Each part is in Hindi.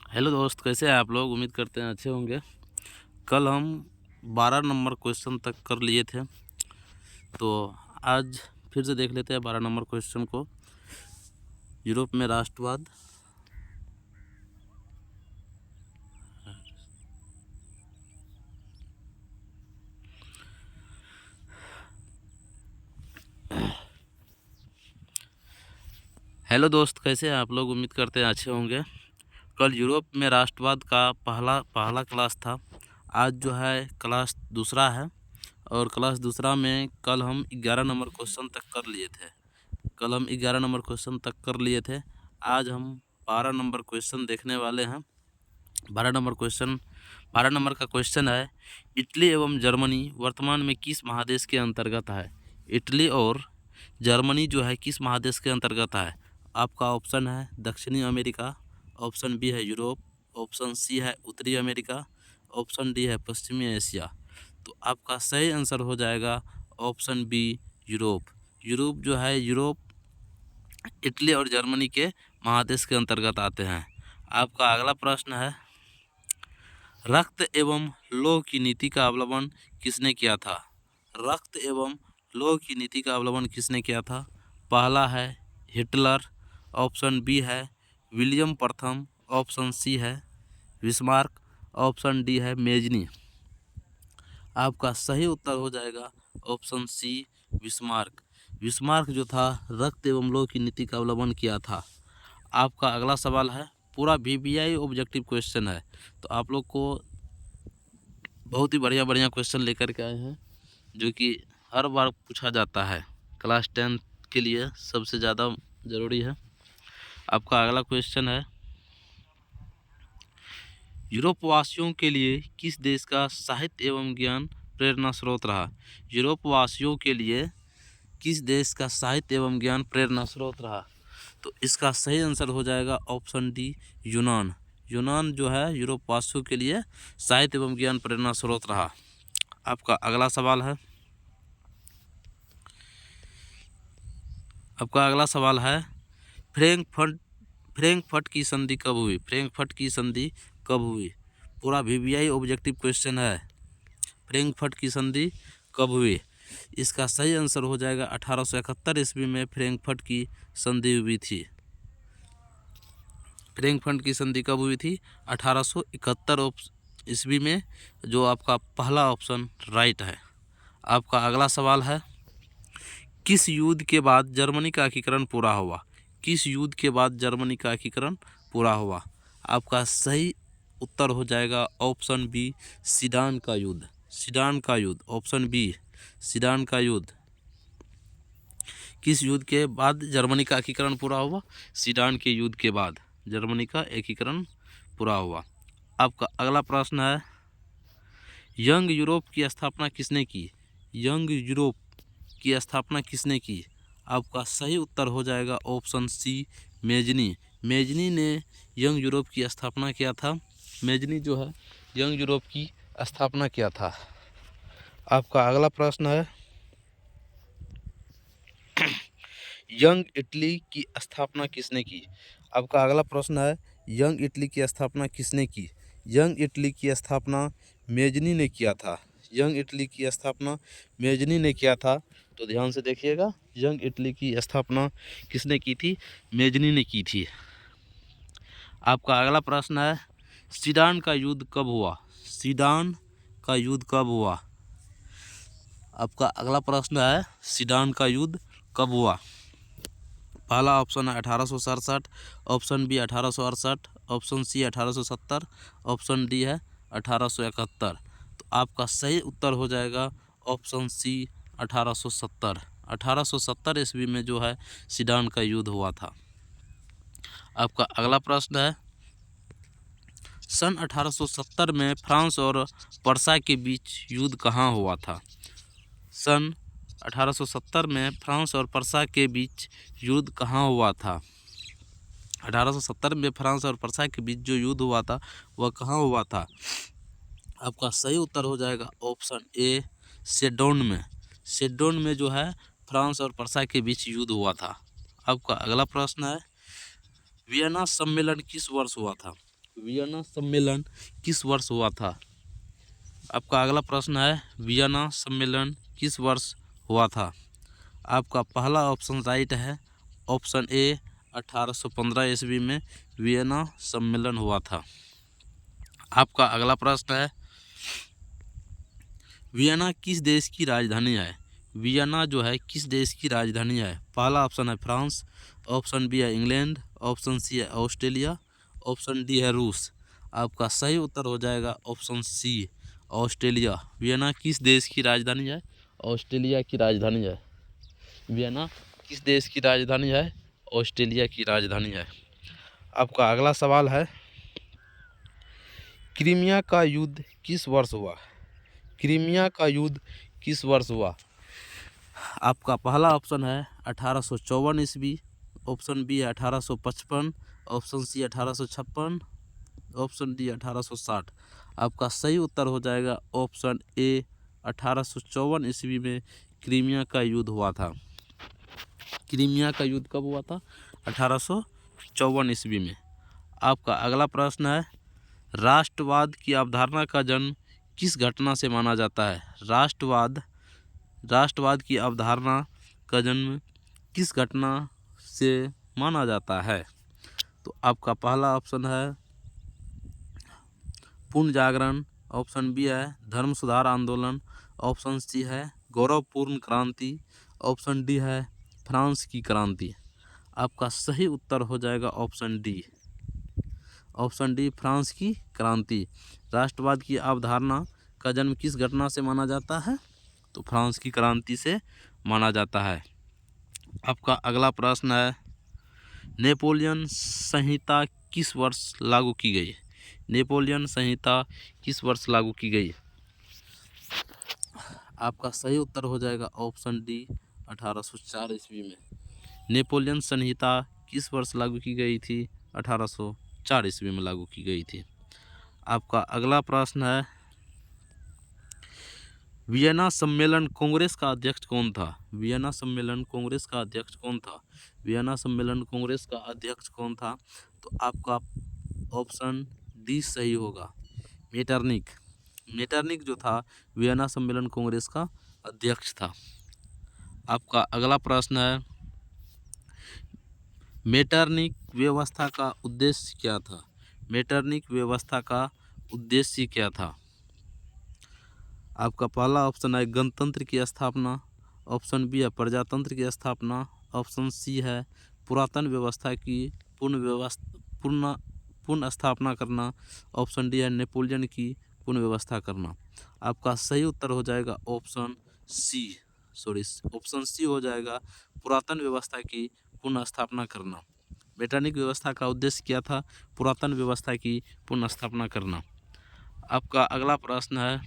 हेलो दोस्त, कैसे हैं आप लोग। उम्मीद करते हैं अच्छे होंगे। कल हम 12 नंबर क्वेश्चन तक कर लिए थे, तो आज फिर से देख लेते हैं 12 नंबर क्वेश्चन को। यूरोप में राष्ट्रवाद। हेलो दोस्त, कैसे हैं आप लोग। उम्मीद करते हैं अच्छे होंगे। कल यूरोप में राष्ट्रवाद का पहला पहला क्लास था। आज जो है क्लास दूसरा है, और क्लास दूसरा में कल हम 11 नंबर क्वेश्चन तक कर लिए थे। कल हम 11 नंबर क्वेश्चन तक कर लिए थे। आज हम 12 नंबर क्वेश्चन देखने वाले हैं। 12 नंबर का क्वेश्चन है, इटली एवं जर्मनी वर्तमान में किस महादेश के अंतर्गत है। इटली और जर्मनी जो है किस महादेश के अंतर्गत है। आपका ऑप्शन है दक्षिणी अमेरिका, ऑप्शन बी है यूरोप, ऑप्शन सी है उत्तरी अमेरिका, ऑप्शन डी है पश्चिमी एशिया। तो आपका सही आंसर हो जाएगा ऑप्शन बी, यूरोप। यूरोप जो है, यूरोप इटली और जर्मनी के महादेश के अंतर्गत आते हैं। आपका अगला प्रश्न है, रक्त एवं लौह की नीति का अवलंबन किसने किया था। रक्त एवं लौह की नीति का अवलंबन किसने किया था। पहला है हिटलर, ऑप्शन बी है विलियम प्रथम, ऑप्शन सी है बिस्मार्क, ऑप्शन डी है मेजनी। आपका सही उत्तर हो जाएगा ऑप्शन सी, बिस्मार्क। बिस्मार्क जो था रक्त एवं लौह की नीति का अवलंबन किया था। आपका अगला सवाल है, पूरा वीवीआई ऑब्जेक्टिव क्वेश्चन है, तो आप लोग को बहुत ही बढ़िया बढ़िया क्वेश्चन लेकर के आए हैं, जो कि हर बार पूछा जाता है। क्लास 10 के लिए सबसे ज़्यादा ज़रूरी है। आपका अगला क्वेश्चन है, यूरोप वासियों के लिए किस देश का साहित्य एवं ज्ञान प्रेरणा स्रोत रहा। यूरोप वासियों के लिए किस देश का साहित्य एवं ज्ञान प्रेरणा स्रोत रहा। तो इसका सही आंसर हो जाएगा ऑप्शन डी, यूनान। यूनान जो है यूरोप वासियों के लिए साहित्य एवं ज्ञान प्रेरणा स्रोत रहा। आपका अगला सवाल है, फ्रैंकफर्ट की संधि कब हुई। फ्रैंकफर्ट की संधि कब हुई। पूरा वीवीआई ऑब्जेक्टिव क्वेश्चन है। फ्रैंकफर्ट की संधि कब हुई। इसका सही आंसर हो जाएगा 1871 ईस्वी में फ्रैंकफर्ट की संधि हुई थी। फ्रैंकफर्ट की संधि कब हुई थी, 1871 ईस्वी में, जो आपका पहला ऑप्शन राइट है। आपका अगला सवाल है, किस युद्ध के बाद जर्मनी का एकीकरण पूरा हुआ। किस युद्ध के बाद जर्मनी का एकीकरण पूरा हुआ। आपका सही उत्तर हो जाएगा ऑप्शन बी, सीडान का युद्ध। सीडान का युद्ध, ऑप्शन बी, सीडान का युद्ध। किस युद्ध के बाद जर्मनी का एकीकरण पूरा हुआ। सीडान के युद्ध के बाद जर्मनी का एकीकरण पूरा हुआ। आपका अगला प्रश्न है, यंग यूरोप की स्थापना किसने की। यंग यूरोप की स्थापना किसने की। आपका सही उत्तर हो जाएगा ऑप्शन सी, मेजनी। मेजनी ने यंग यूरोप की स्थापना किया था। मेजनी जो है यंग यूरोप की स्थापना किया था। आपका अगला प्रश्न है, यंग इटली की स्थापना किसने की। आपका अगला प्रश्न है, यंग इटली की स्थापना किसने की। यंग इटली की स्थापना मेजनी ने किया था। यंग इटली की स्थापना मेजनी ने किया था। तो ध्यान से देखिएगा, यंग इटली की स्थापना किसने की थी, मेजनी ने की थी। आपका अगला प्रश्न है, सीडान का युद्ध कब हुआ। सीडान का युद्ध कब हुआ। आपका अगला प्रश्न है, सीडान का युद्ध कब हुआ। पहला ऑप्शन है 1867, option B 1868, option C 1870, option D है 1871। तो आपका सही उत्तर हो जाएगा ऑप्शन सी, 1870। 1870 ईस्वी में जो है सीडान का युद्ध हुआ था। आपका अगला प्रश्न है, सन 1870 में फ्रांस और पर्सा के बीच युद्ध कहाँ हुआ था। सन 1870 में फ्रांस और पर्सा के बीच युद्ध कहाँ हुआ था। 1870 में फ्रांस और पर्सा के बीच जो युद्ध हुआ था वह कहाँ हुआ था। आपका सही उत्तर हो जाएगा ऑप्शन ए, सेडोन में। सेडोन में जो है फ्रांस और पर्सा के बीच युद्ध हुआ था। आपका अगला प्रश्न है, वियना सम्मेलन किस वर्ष हुआ था। वियना सम्मेलन किस वर्ष हुआ था? आपका अगला प्रश्न है, वियना सम्मेलन किस वर्ष हुआ था? आपका पहला ऑप्शन राइट है, ऑप्शन ए 1815 ईस्वी में वियना सम्मेलन हुआ था। आपका अगला प्रश्न है, वियना किस देश की राजधानी है? वियना जो है किस देश की राजधानी है? पहला ऑप्शन है फ्रांस, ऑप्शन बी है इंग्लैंड, ऑप्शन सी है ऑस्ट्रेलिया, ऑप्शन डी है रूस। आपका सही उत्तर हो जाएगा ऑप्शन सी ऑस्ट्रेलिया। वियना किस देश की राजधानी है? ऑस्ट्रेलिया की राजधानी है। वियना किस देश की राजधानी है? ऑस्ट्रेलिया की राजधानी है। आपका अगला सवाल है, क्रीमिया का युद्ध किस वर्ष हुआ? क्रीमिया का युद्ध किस वर्ष हुआ? आपका पहला ऑप्शन है 1854 ईस्वी, ऑप्शन बी है 1855, ऑप्शन सी 1856, ऑप्शन डी 1860। आपका सही उत्तर हो जाएगा ऑप्शन ए 1854 ईस्वी में क्रीमिया का युद्ध हुआ था। क्रीमिया का युद्ध कब हुआ था? 1854 ईस्वी में। आपका अगला प्रश्न है, राष्ट्रवाद की अवधारणा का जन्म किस घटना से माना जाता है? राष्ट्रवाद की अवधारणा का जन्म किस घटना से माना जाता है? तो आपका पहला ऑप्शन है पूर्ण जागरण, ऑप्शन बी है धर्म सुधार आंदोलन, ऑप्शन सी है गौरवपूर्ण क्रांति, ऑप्शन डी है फ्रांस की क्रांति। आपका सही उत्तर हो जाएगा option D. Option D France की क्रांति। राष्ट्रवाद की अवधारणा का जन्म किस घटना से माना जाता है? तो फ्रांस की क्रांति से माना जाता है। आपका अगला प्रश्न है, नेपोलियन संहिता किस वर्ष लागू की गई? नेपोलियन संहिता किस वर्ष लागू की गई? आपका सही उत्तर हो जाएगा ऑप्शन डी 1804 ईस्वी में। नेपोलियन संहिता किस वर्ष लागू की गई थी? 1804 ईस्वी में लागू की गई थी। आपका अगला प्रश्न है, वियना सम्मेलन कांग्रेस का अध्यक्ष कौन था? वियना सम्मेलन कांग्रेस का अध्यक्ष कौन था? वियना सम्मेलन कांग्रेस का अध्यक्ष कौन था? तो आपका ऑप्शन डी सही होगा, मेटरनिक। मेटरनिक जो था वियना सम्मेलन कांग्रेस का अध्यक्ष था। आपका अगला प्रश्न है, मेटरनिक व्यवस्था का उद्देश्य क्या था? मेटरनिक व्यवस्था का उद्देश्य क्या था? आपका पहला ऑप्शन है गणतंत्र की स्थापना, ऑप्शन बी है प्रजातंत्र की स्थापना, ऑप्शन सी है पुरातन व्यवस्था की पूर्ण स्थापना करना, ऑप्शन डी है नेपोलियन की पूर्ण व्यवस्था करना। आपका सही उत्तर हो जाएगा ऑप्शन सी हो जाएगा पुरातन व्यवस्था की पुनः स्थापना करना। मेटरनिक व्यवस्था का उद्देश्य क्या था? पुरातन व्यवस्था की पुनः स्थापना करना। आपका अगला प्रश्न है,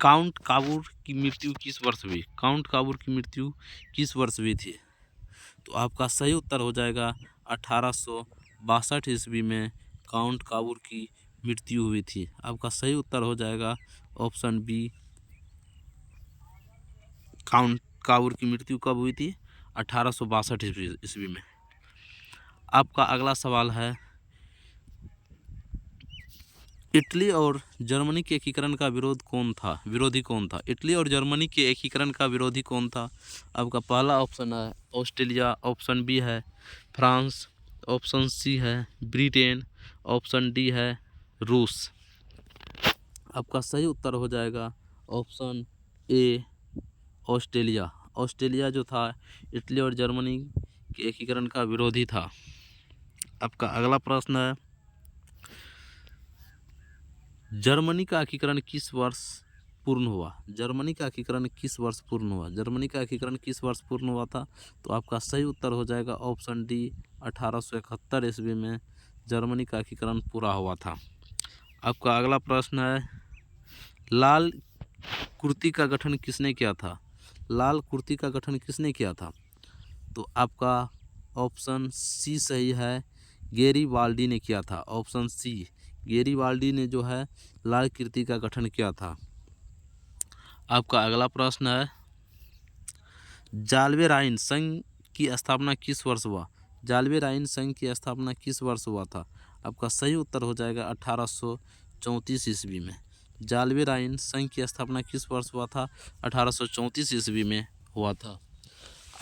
काउंट काबूर की मृत्यु किस वर्ष हुई? काउंट काबूर की मृत्यु किस वर्ष हुई थी? तो आपका सही उत्तर हो जाएगा 1862 ईस्वी में काउंट काबूर की मृत्यु हुई थी। आपका सही उत्तर हो जाएगा ऑप्शन बी, काउंट काबूर की मृत्यु कब हुई थी? 1862 ईस्वी में। आपका अगला सवाल है, इटली और जर्मनी के एकीकरण का विरोधी कौन था? इटली और जर्मनी के एकीकरण का विरोधी कौन था? आपका पहला ऑप्शन है ऑस्ट्रेलिया, ऑप्शन बी है फ्रांस, ऑप्शन सी है ब्रिटेन, ऑप्शन डी है रूस। आपका सही उत्तर हो जाएगा ऑप्शन ए ऑस्ट्रेलिया। ऑस्ट्रेलिया जो था इटली और जर्मनी के एकीकरण का विरोधी था। आपका अगला प्रश्न है, जर्मनी का एकीकरण किस वर्ष पूर्ण हुआ? जर्मनी का एकीकरण किस वर्ष पूर्ण हुआ? जर्मनी का एकीकरण किस वर्ष पूर्ण हुआ था? तो आपका सही उत्तर हो जाएगा ऑप्शन डी 1871 ईस्वी में जर्मनी का एकीकरण पूरा हुआ था। आपका अगला प्रश्न है, लाल कुर्ती का गठन किसने किया था? लाल कुर्ती का गठन किसने किया था? तो आपका ऑप्शन सी सही है, गेरिबाल्डी ने किया था। ऑप्शन सी, गेरिबाल्डी ने जो है लाल कुर्ती का गठन किया था। आपका अगला प्रश्न है, जाल्बे राइन संघ की स्थापना किस वर्ष हुआ? जालबे राइन संघ की स्थापना किस वर्ष हुआ था? आपका सही उत्तर हो जाएगा 1834 ईस्वी में। जालबे राइन संघ की स्थापना किस वर्ष हुआ था? 1834 ईस्वी में हुआ था।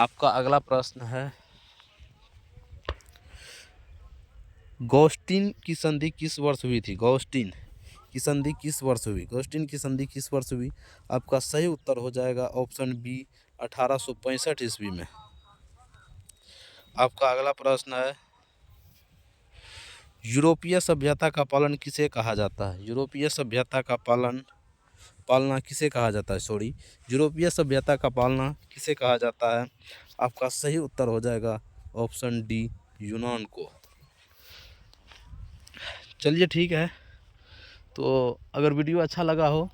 आपका अगला प्रश्न है, गौस्टीन की संधि किस वर्ष हुई थी? गौस्टीन की संधि किस वर्ष हुई? गौस्टीन की संधि किस वर्ष हुई? आपका सही उत्तर हो जाएगा ऑप्शन बी 1865 ईस्वी में। आपका अगला प्रश्न है, यूरोपीय सभ्यता का पालन किसे कहा जाता है? यूरोपीय सभ्यता का पालना किसे कहा जाता है? यूरोपीय सभ्यता का पालना किसे कहा जाता है? आपका सही उत्तर हो जाएगा ऑप्शन डी, यूनान को। चलिए ठीक है, तो अगर वीडियो अच्छा लगा हो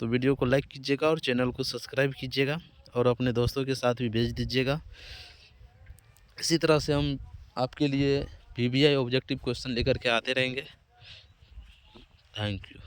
तो वीडियो को लाइक कीजिएगा और चैनल को सब्सक्राइब कीजिएगा और अपने दोस्तों के साथ भी भेज दीजिएगा। इसी तरह से हम आपके लिए पीबीआई ऑब्जेक्टिव क्वेश्चन लेकर के आते रहेंगे। Thank you.